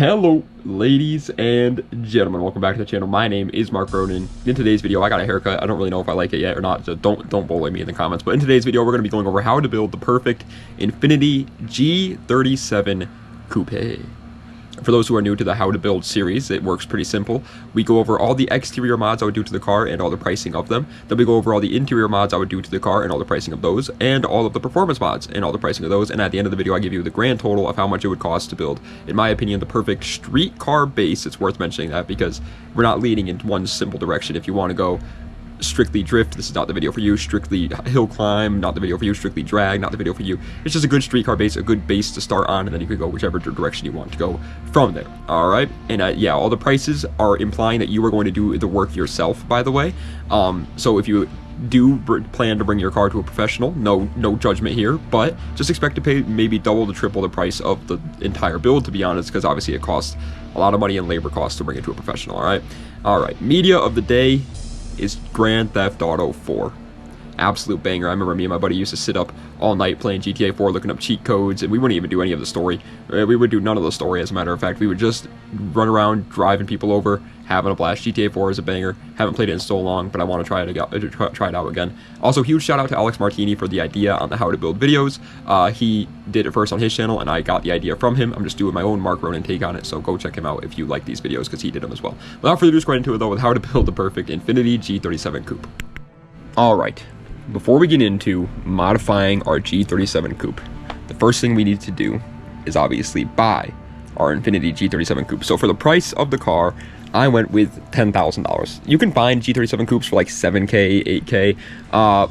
Hello ladies and gentlemen, welcome back to the channel. My name is Roden. In today's video I got a haircut. I don't really know if I like it yet or not, so don't bully me in the comments. But in today's video we're going to be going over how to build the perfect Infiniti G37 Coupe. For those who are new to the how to build series, it works pretty simple. We go over all the exterior mods I would do to the car and all the pricing of them. Then we go over all the interior mods I would do to the car and all the pricing of those, and all of the performance mods and all the pricing of those. And at the end of the video I give you the grand total of how much it would cost to build, in my opinion, the perfect street car base. It's worth mentioning that because we're not leaning in one simple direction. If you want to go strictly drift, this is not the video for you. Strictly hill climb, not the video for you. Strictly drag, not the video for you. It's just a good street car base, a good base to start on, and then you could go whichever direction you want to go from there. All right, and yeah, all the prices are implying that you are going to do the work yourself, by the way. So if you do plan to bring your car to a professional, no judgment here, but just expect to pay maybe double to triple the price of the entire build, to be honest, because obviously it costs a lot of money and labor costs to bring it to a professional. All right, media of the day is Grand Theft Auto 4. Absolute banger. I remember me and my buddy used to sit up all night playing GTA 4, looking up cheat codes, and we wouldn't even do any of the story. We would do none of the story, as a matter of fact. We would just run around driving people over, having a blast. GTA 4 is a banger. Haven't played it in so long, but I want to try it out again. Also, huge shout out to Alex Martini for the idea on the how to build videos. He did it first on his channel, and I got the idea from him. I'm just doing my own Mark Roden take on it, so go check him out if you like these videos, because he did them as well. Without further ado, let's go right into it though with how to build the perfect Infiniti G37 Coupe. All right. Before we get into modifying our G37 Coupe, the first thing we need to do is obviously buy our Infiniti G37 Coupe. So for the price of the car, I went with $10,000. You can find G37 Coupes for like 7K, 8K,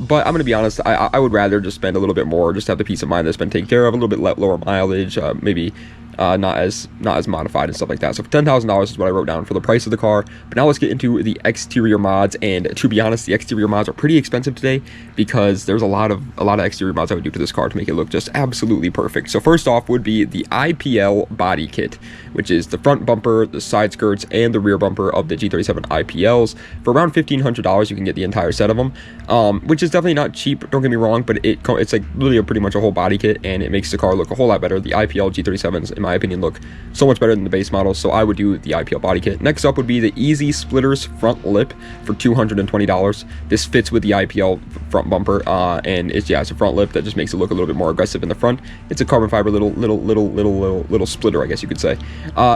but I'm going to be honest, I would rather just spend a little bit more, just have the peace of mind that's been taken care of, a little bit lower mileage, maybe not as modified and stuff like that. So for $10,000 is what I wrote down for the price of the car. But now let's get into the exterior mods, and to be honest, the exterior mods are pretty expensive today because there's a lot of exterior mods I would do to this car to make it look just absolutely perfect. So first off would be the IPL body kit, which is the front bumper, the side skirts, and the rear bumper of the G37 IPLs. For around $1,500 you can get the entire set of them, which is definitely not cheap, don't get me wrong, but it's like really pretty much a whole body kit, and it makes the car look a whole lot better. The IPL G37s, in my opinion, look so much better than the base models, so I would do the IPL body kit. Next up would be the Easy Splitters front lip for $220. This fits with the IPL front bumper, and it's a front lip that just makes it look a little bit more aggressive in the front. It's a carbon fiber little splitter, I guess you could say.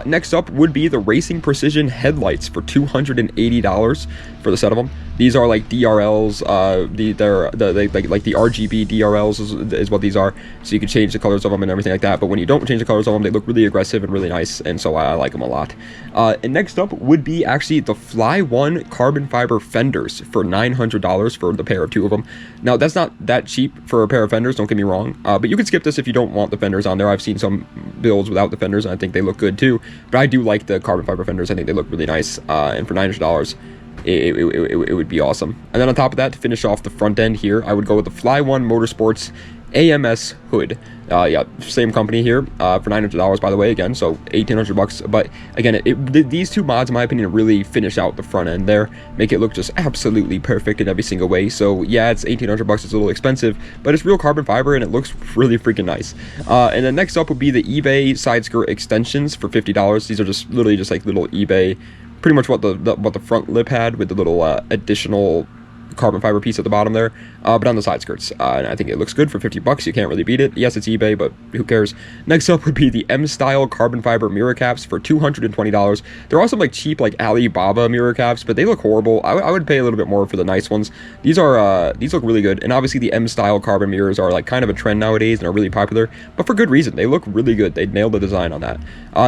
Next up would be the Racing Precision headlights for $280 for the set of them. These are like DRLs, they're like the RGB DRLs is what these are, so you can change the colors of them and everything like that, but when you don't change the colors of them, they look really aggressive and really nice, and so I like them a lot. And next up would be actually the Fly One carbon fiber fenders for $900 for the pair of two of them. Now that's not that cheap for a pair of fenders, don't get me wrong, but you can skip this if you don't want the fenders on there. I've seen some builds without the fenders and I think they look good too, but I do like the carbon fiber fenders. I think they look really nice, and for $900 it would be awesome. And then on top of that, to finish off the front end here, I would go with the Fly One Motorsports AMS hood. Yeah, same company here, for $900, by the way, again, so $1,800 bucks. But again, these two mods, in my opinion, really finish out the front end there, make it look just absolutely perfect in every single way. So yeah, it's $1,800 bucks, it's a little expensive, but it's real carbon fiber and it looks really freaking nice. And then next up would be the eBay side skirt extensions for $50. These are just literally just like little eBay, pretty much what the front lip had, with the little additional carbon fiber piece at the bottom there, but on the side skirts, and I think it looks good for $50. You can't really beat it. Yes, it's eBay, but who cares? Next up would be the M-Style carbon fiber mirror caps for $220. There are some like cheap like Alibaba mirror caps, but they look horrible. I would pay a little bit more for the nice ones. These look really good, and obviously the M-Style carbon mirrors are like kind of a trend nowadays and are really popular, but for good reason. They look really good. They nailed the design on that.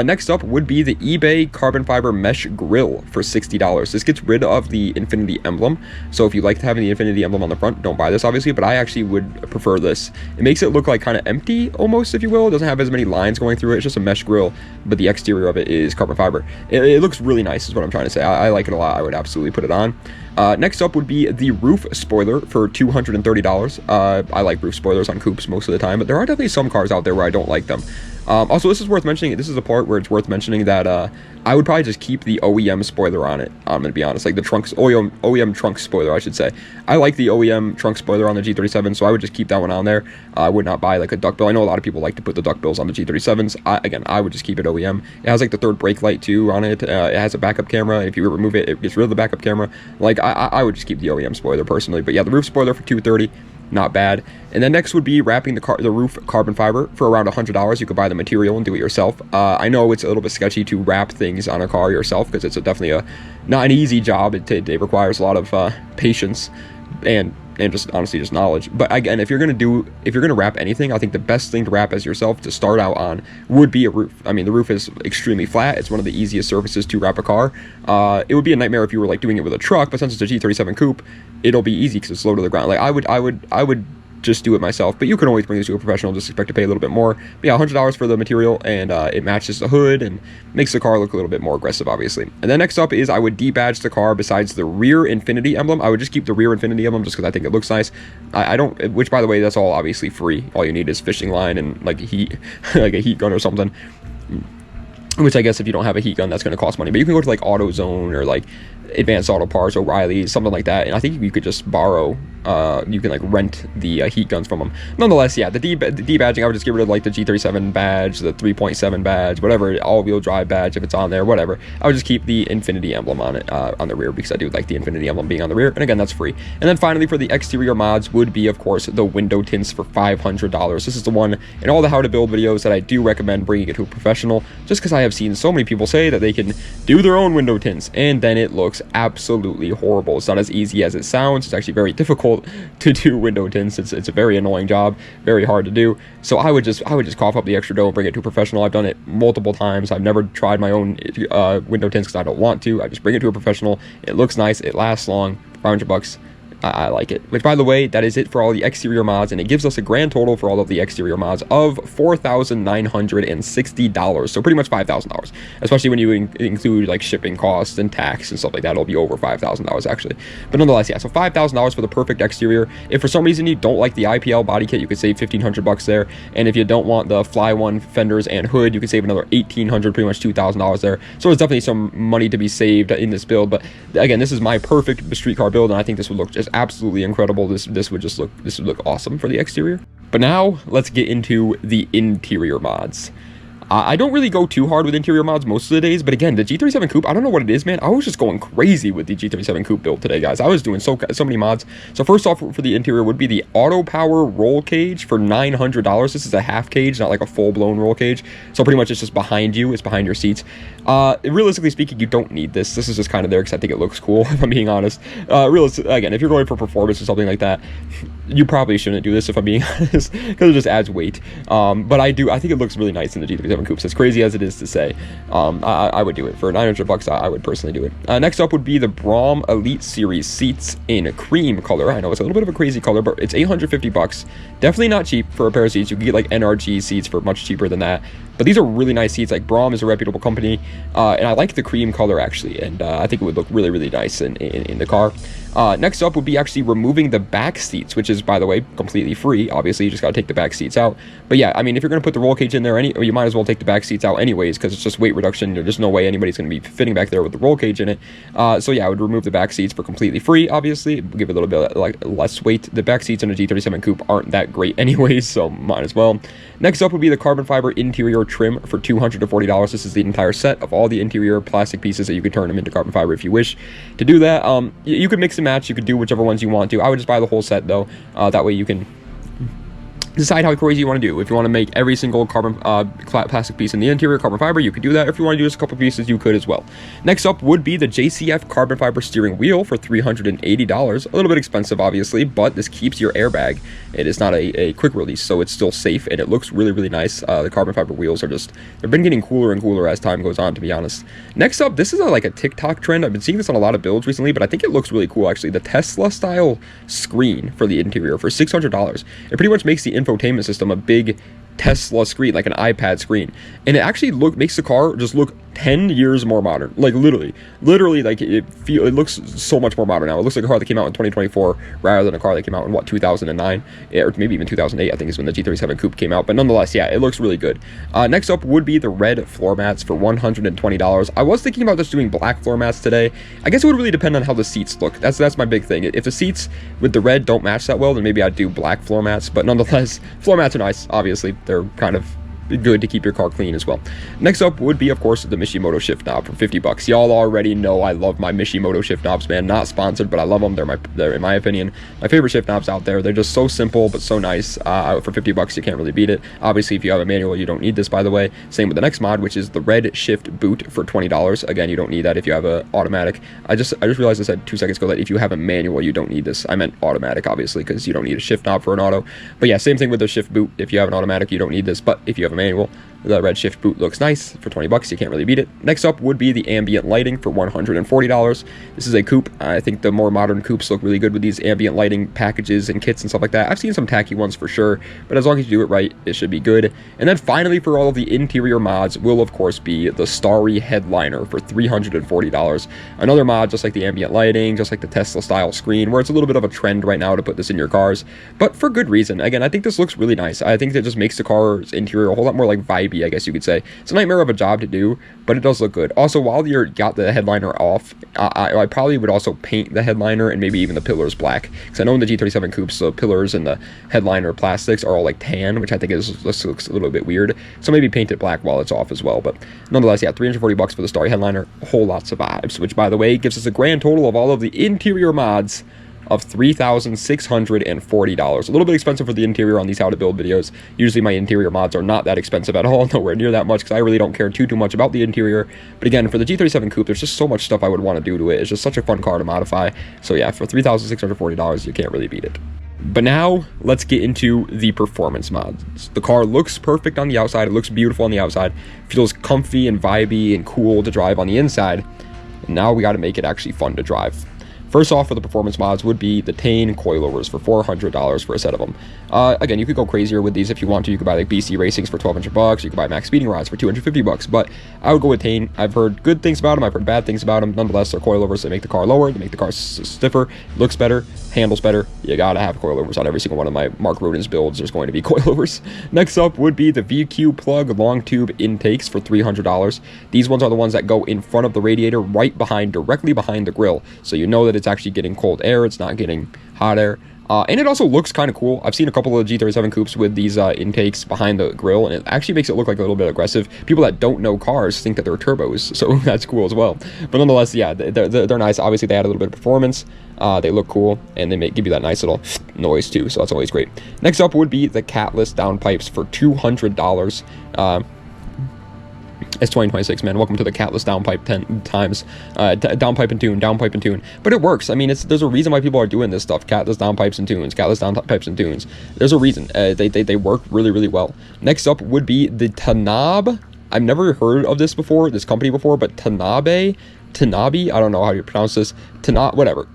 Next up would be the eBay carbon fiber mesh grill for $60. This gets rid of the Infiniti emblem, so if you like having the Infiniti emblem on the front, don't buy this obviously, but I actually would prefer this. It makes it look like kind of empty almost, if you will. It doesn't have as many lines going through it. It's just a mesh grill, but the exterior of it is carbon fiber. It looks really nice is what I'm trying to say. I like it a lot. I would absolutely put it on. Next up would be the roof spoiler for $230. I like roof spoilers on coupes most of the time, but there are definitely some cars out there where I don't like them. Also, this is worth mentioning. This is the part where it's worth mentioning that I would probably just keep the OEM spoiler on it. I'm gonna be honest, like the trunks OEM trunk spoiler, I should say. I like the OEM trunk spoiler on the G37, so I would just keep that one on there. I would not buy like a duckbill. I know a lot of people like to put the duckbills on the G37s. Again, I would just keep it OEM. It has like the third brake light too on it. It has a backup camera. If you remove it, it gets rid of the backup camera. Like I would just keep the OEM spoiler personally. But yeah, the roof spoiler for $230. Not bad. And then next would be wrapping the roof carbon fiber for around $100. You could buy the material and do it yourself. I know it's a little bit sketchy to wrap things on a car yourself because it's definitely not an easy job. It requires a lot of patience and just honestly just knowledge. But again, if you're gonna wrap anything, I think the best thing to wrap as yourself to start out on would be a roof. I mean, the roof is extremely flat. It's one of the easiest surfaces to wrap a car. It would be a nightmare if you were like doing it with a truck, but since it's a G37 Coupe, it'll be easy because it's low to the ground. Like I would just do it myself, but you can always bring this to a professional. Just expect to pay a little bit more. But yeah, $100 for the material, and it matches the hood and makes the car look a little bit more aggressive, obviously. And then next up is I would debadge the car. Besides the rear Infiniti emblem, I would just keep the rear Infiniti emblem just because I think it looks nice. I don't, which by the way, that's all obviously free. All you need is fishing line and like heat, like a heat gun or something. Which I guess if you don't have a heat gun, that's going to cost money. But you can go to like AutoZone or like Advanced Auto Parts, O'Reilly's, something like that. And I think you could just borrow, you can like rent the heat guns from them. Nonetheless, yeah, the debadging, I would just get rid of like the G37 badge, the 3.7 badge, whatever, all-wheel drive badge if it's on there, whatever. I would just keep the Infiniti emblem on it, on the rear, because I do like the Infiniti emblem being on the rear. And again, that's free. And then finally for the exterior mods would be, of course, the window tints for $500. This is the one in all the how to build videos that I do recommend bringing it to a professional, just because I have seen so many people say that they can do their own window tints and then it looks absolutely horrible. It's not as easy as it sounds. It's actually very difficult to do window tints. It's a very annoying job, very hard to do. So I would just cough up the extra dough and bring it to a professional. I've done it multiple times. I've never tried my own window tints because I don't want to. I just bring it to a professional. It looks nice. It lasts long. $500. I like it. Which, by the way, that is it for all the exterior mods, and it gives us a grand total for all of the exterior mods of $4,960. So pretty much $5,000, especially when you include like shipping costs and tax and stuff like that. It'll be over $5,000 actually. But nonetheless, yeah. So $5,000 for the perfect exterior. If for some reason you don't like the IPL body kit, you could save $1,500 there. And if you don't want the Fly One fenders and hood, you could save another $1,800, pretty much $2,000 there. So there's definitely some money to be saved in this build. But again, this is my perfect street car build, and I think this would look just absolutely incredible. This would look awesome for the exterior. But now let's get into the interior mods. I don't really go too hard with interior mods most of the days, but again, the G37 Coupe, I don't know what it is, man. I was just going crazy with the G37 Coupe build today, guys. I was doing so many mods. So first off, for the interior would be the Auto Power roll cage for $900. This is a half cage, not like a full-blown roll cage. So pretty much it's just behind you. It's behind your seats. Realistically speaking, you don't need this. This is just kind of there because I think it looks cool, if I'm being honest. Again, if you're going for performance or something like that, you probably shouldn't do this, if I'm being honest, because it just adds weight. But I think it looks really nice in the G37 Coupes, as crazy as it is to say. I would do it for $900. I would personally do it. Next up would be the Brom Elite Series seats in cream color. I know it's a little bit of a crazy color, but it's $850. Definitely not cheap for a pair of seats. You can get like NRG seats for much cheaper than that. But these are really nice seats. Like Brom is a reputable company, and I like the cream color actually, and I think it would look really, really nice in the car. Next up would be actually removing the back seats, which is, by the way, completely free. Obviously, you just got to take the back seats out. But yeah, I mean, if you're going to put the roll cage in there, you might as well take the back seats out anyways, because it's just weight reduction. There's no way anybody's going to be fitting back there with the roll cage in it. So yeah, I would remove the back seats for completely free, obviously. Give it a little bit like less weight. The back seats in a G37 Coupe aren't that great anyways, so might as well. Next up would be the carbon fiber interior trim for $200 to $40. This is the entire set of all the interior plastic pieces that you could turn them into carbon fiber if you wish to do that. You could mix and match. You could do whichever ones you want to. I would just buy the whole set though. That way you can decide how crazy you want to do. If you want to make every single carbon plastic piece in the interior carbon fiber, you could do that. If you want to do just a couple pieces, you could as well. Next up would be the JCF carbon fiber steering wheel for $380. A little bit expensive, obviously, but this keeps your airbag. It is not a quick release, so it's still safe, and it looks really, really nice. The carbon fiber wheels are they've been getting cooler and cooler as time goes on, to be honest. Next up, this is like a TikTok trend. I've been seeing this on a lot of builds recently, but I think it looks really cool, actually. The Tesla style screen for the interior for $600. It pretty much makes the infotainment system a big Tesla screen, like an iPad screen, and it actually makes the car just look 10 years more modern. Like literally, like it looks so much more modern now. It looks like a car that came out in 2024 rather than a car that came out in what, 2009, or maybe even 2008. I think is when the G37 Coupe came out. But nonetheless, yeah, it looks really good. Next up would be the red floor mats for $120. I was thinking about just doing black floor mats today. I guess it would really depend on how the seats look. That's my big thing. If the seats with the red don't match that well, then maybe I'd do black floor mats. But nonetheless, floor mats are nice. Obviously, they're kind of good to keep your car clean as well. Next up would be, of course, the Mishimoto shift knob for $50. Y'all already know I love my Mishimoto shift knobs, man. Not sponsored, but I love them. They're in my opinion, my favorite shift knobs out there. They're just so simple but so nice. For $50, you can't really beat it. Obviously, if you have a manual, you don't need this, by the way. Same with the next mod, which is the red shift boot for $20. Again, you don't need that if you have a automatic. I just realized I said 2 seconds ago that if you have a manual, you don't need this. I meant automatic, obviously, because you don't need a shift knob for an auto. But yeah, same thing with the shift boot. If you have an automatic, you don't need this. But if you have a manual, the red shift boot looks nice for $20. You can't really beat it. Next up would be the ambient lighting for $140. This is a coupe. I think the more modern coupes look really good with these ambient lighting packages and kits and stuff like that. I've seen some tacky ones for sure, but as long as you do it right, it should be good. And then finally, for all of the interior mods, will of course be the starry headliner for $340. Another mod just like the ambient lighting, just like the Tesla style screen, where it's a little bit of a trend right now to put this in your cars, but for good reason. Again, I think this looks really nice. I think that just makes the car's interior a whole lot more like vibey, I guess you could say. It's a nightmare of a job to do, but it does look good. Also, while you're got the headliner off, I probably would also paint the headliner and maybe even the pillars black, because I know in the G37 coupes the pillars and the headliner plastics are all like tan, which I think looks a little bit weird. So maybe paint it black while it's off as well. But nonetheless, yeah, $340 for the starry headliner, whole lots of vibes, which by the way gives us a grand total of all of the interior mods of $3,640. A little bit expensive for the interior on these how to build videos. Usually my interior mods are not that expensive at all, nowhere near that much, because I really don't care too much about the interior. But again, for the G37 Coupe, there's just so much stuff I would want to do to it. It's just such a fun car to modify. So yeah, for $3,640, you can't really beat it. But now, let's get into the performance mods. The car looks perfect on the outside, it looks beautiful on the outside, feels comfy and vibey and cool to drive on the inside. And now we got to make it actually fun to drive. First off, for the performance mods would be the Tane coilovers for $400 for a set of them. Again, you could go crazier with these if you want to. You could buy like BC Racings for $1,200. You could buy Max Speeding Rods for $250. But I would go with Tane. I've heard good things about them. I've heard bad things about them. Nonetheless, they're coilovers. They make the car lower. They make the car stiffer. Looks better. Handles better. You gotta have coilovers on every single one of my Mark Roden's builds. There's going to be coilovers. Next up would be the VQ plug long tube intakes for $300. These ones are the ones that go in front of the radiator, directly behind the grill. So you know that it's actually getting cold air. It's not getting hot air. And it also looks kind of cool. I've seen a couple of G37 coupes with these intakes behind the grill, and it actually makes it look like a little bit aggressive. People that don't know cars think that they're turbos, so that's cool as well. But nonetheless, yeah, they're nice. Obviously, they add a little bit of performance. They look cool, and they give you that nice little noise too, so that's always great. Next up would be the catless downpipes for $200. It's 2026, man. Welcome to the catless downpipe 10 times. Downpipe and tune. But it works. I mean, there's a reason why people are doing this stuff. Catless downpipes and tunes. Catless downpipes and tunes. There's a reason. They work really, really well. Next up would be the Tanabe. I've never heard of this company before, but Tanabe, I don't know how you pronounce this. Whatever.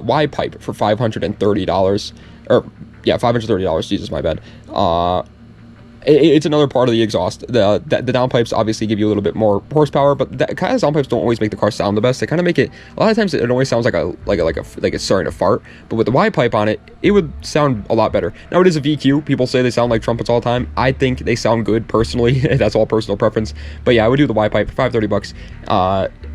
Y pipe for $530. Or, yeah, $530. Jesus, my bad. It's another part of the exhaust. The downpipes obviously give you a little bit more horsepower, but the kind of downpipes don't always make the car sound the best. They kind of make it, a lot of times it always sounds like it's starting to fart, but with the Y pipe on it, it would sound a lot better. Now it is a VQ. People say they sound like trumpets all the time. I think they sound good personally. That's all personal preference. But yeah, I would do the Y pipe for $530.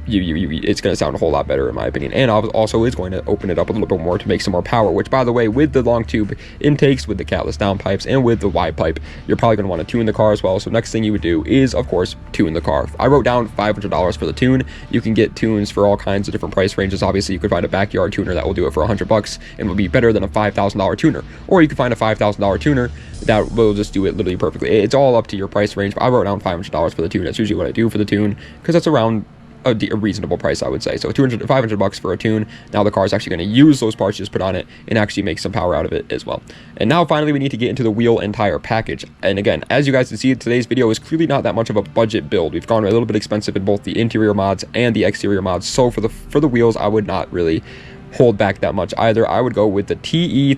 It's going to sound a whole lot better in my opinion, and also is going to open it up a little bit more to make some more power, which by the way, with the long tube intakes, with the catless downpipes, and with the Y pipe, you're probably going to want to tune the car as well. So next thing you would do is, of course, tune the car. I wrote down $500 for the tune. You can get tunes for all kinds of different price ranges. Obviously, you could find a backyard tuner that will do it for $100 and will be better than a $5,000 tuner, or you can find a $5,000 tuner that will just do it literally perfectly. It's all up to your price range, but I wrote down $500 for the tune. That's usually what I do for the tune, because that's around a reasonable price, I would say. So $500 for a tune. Now the car is actually going to use those parts you just put on it and actually make some power out of it as well. And now finally we need to get into the wheel and tire package. And again, as you guys can see, today's video is clearly not that much of a budget build. We've gone a little bit expensive in both the interior mods and the exterior mods. So for the wheels, I would not really hold back that much either. I would go with the TE37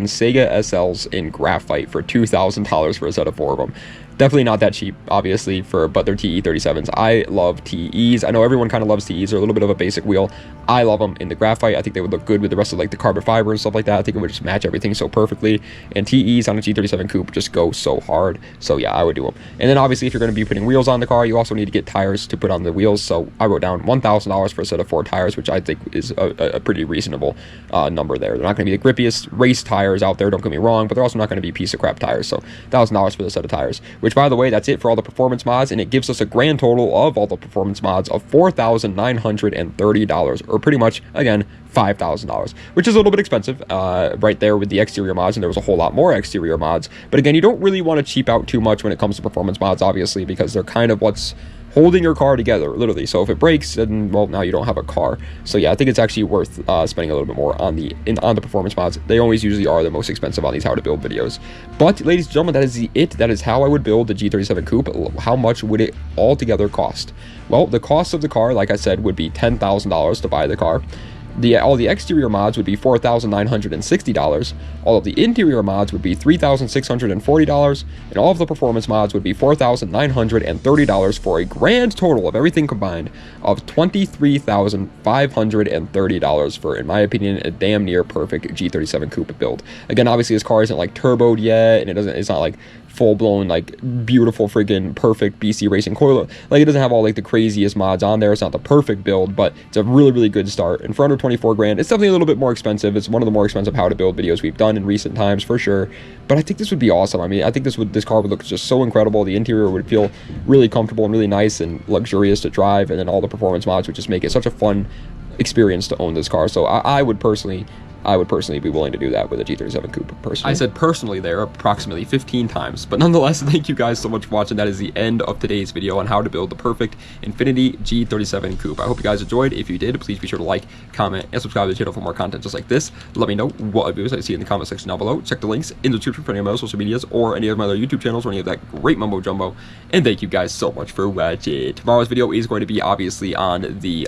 Sega SLs in graphite for $2,000 for a set of 4 of them. Definitely not that cheap, obviously, but they're TE37s. I love TEs. I know everyone kind of loves TEs. They're a little bit of a basic wheel. I love them in the graphite. I think they would look good with the rest of like the carbon fiber and stuff like that. I think it would just match everything so perfectly. And TEs on a G37 Coupe just go so hard. So yeah, I would do them. And then obviously, if you're going to be putting wheels on the car, you also need to get tires to put on the wheels. So I wrote down $1,000 for a set of 4 tires, which I think is a pretty reasonable number there. They're not going to be the grippiest race tires out there, don't get me wrong, but they're also not going to be piece of crap tires. So $1,000 for the set of tires, which by the way, that's it for all the performance mods, and it gives us a grand total of all the performance mods of $4,930, or pretty much, again, $5,000, which is a little bit expensive right there with the exterior mods, and there was a whole lot more exterior mods. But again, you don't really want to cheap out too much when it comes to performance mods, obviously, because they're kind of what's holding your car together, literally. So if it breaks, then, well, now you don't have a car. So yeah, I think it's actually worth spending a little bit more on the performance mods. They always usually are the most expensive on these how to build videos. But ladies and gentlemen, that is it. That is how I would build the G37 Coupe. How much would it altogether cost? Well, the cost of the car, like I said, would be $10,000 to buy the car. All the exterior mods would be $4,960. All of the interior mods would be $3,640, and all of the performance mods would be $4,930 for a grand total of everything combined of $23,530 for, in my opinion, a damn near perfect G37 Coupe build. Again, obviously this car isn't like turboed yet, and it's not like full-blown like beautiful freaking perfect BC racing coiler. Like, it doesn't have all like the craziest mods on there. It's not the perfect build, but it's a really good start. And for under 24 grand, it's definitely a little bit more expensive. It's one of the more expensive how to build videos we've done in recent times for sure, but I think this would be awesome. I mean, I think this car would look just so incredible. The interior would feel really comfortable and really nice and luxurious to drive, and then all the performance mods would just make it such a fun experience to own this car. So I would personally be willing to do that with a G37 Coupe, personally. I said personally there approximately 15 times, but nonetheless, thank you guys so much for watching. That is the end of today's video on how to build the perfect Infiniti G37 Coupe. I hope you guys enjoyed. If you did, please be sure to like, comment, and subscribe to the channel for more content just like this. Let me know what videos I see in the comment section down below. Check the links in the description for any of my other social medias or any of my other YouTube channels or any of that great mumbo jumbo. And thank you guys so much for watching. Tomorrow's video is going to be obviously on the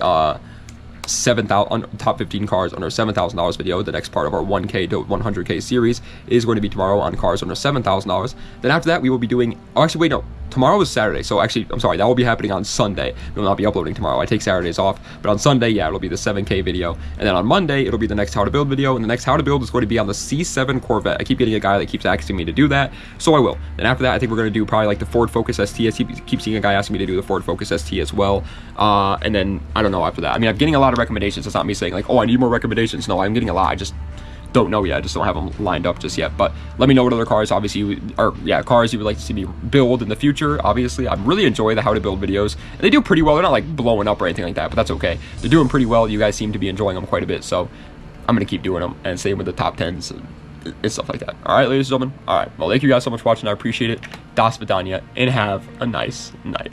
top 15 cars under $7,000 video. The next part of our 1K to 100K series is going to be tomorrow on cars under $7,000. Then after that, we will be doing, oh, actually, wait, no. Tomorrow is Saturday, so actually, I'm sorry, that will be happening on Sunday. We will not be uploading tomorrow. I take Saturdays off, but on Sunday, yeah, it'll be the 7K video. And then on Monday, it'll be the next how to build video, and the next how to build is going to be on the C7 Corvette. I keep getting a guy that keeps asking me to do that, so I will. Then after that, I think we're going to do probably like the Ford Focus ST. I keep seeing a guy asking me to do the Ford Focus ST as well. And then, I don't know after that. I mean, I'm getting a lot of recommendations. It's not me saying like, oh, I need more recommendations. No, I'm getting a lot. I just don't know yet. I just don't have them lined up just yet. But let me know what other cars, obviously, cars you would like to see me build in the future. Obviously, I really enjoy the how to build videos. And they do pretty well. They're not like blowing up or anything like that, but that's okay. They're doing pretty well. You guys seem to be enjoying them quite a bit, so I'm gonna keep doing them. And same with the top 10s and stuff like that. All right, ladies and gentlemen. All right. Well, thank you guys so much for watching. I appreciate it. Das Vidania, and have a nice night.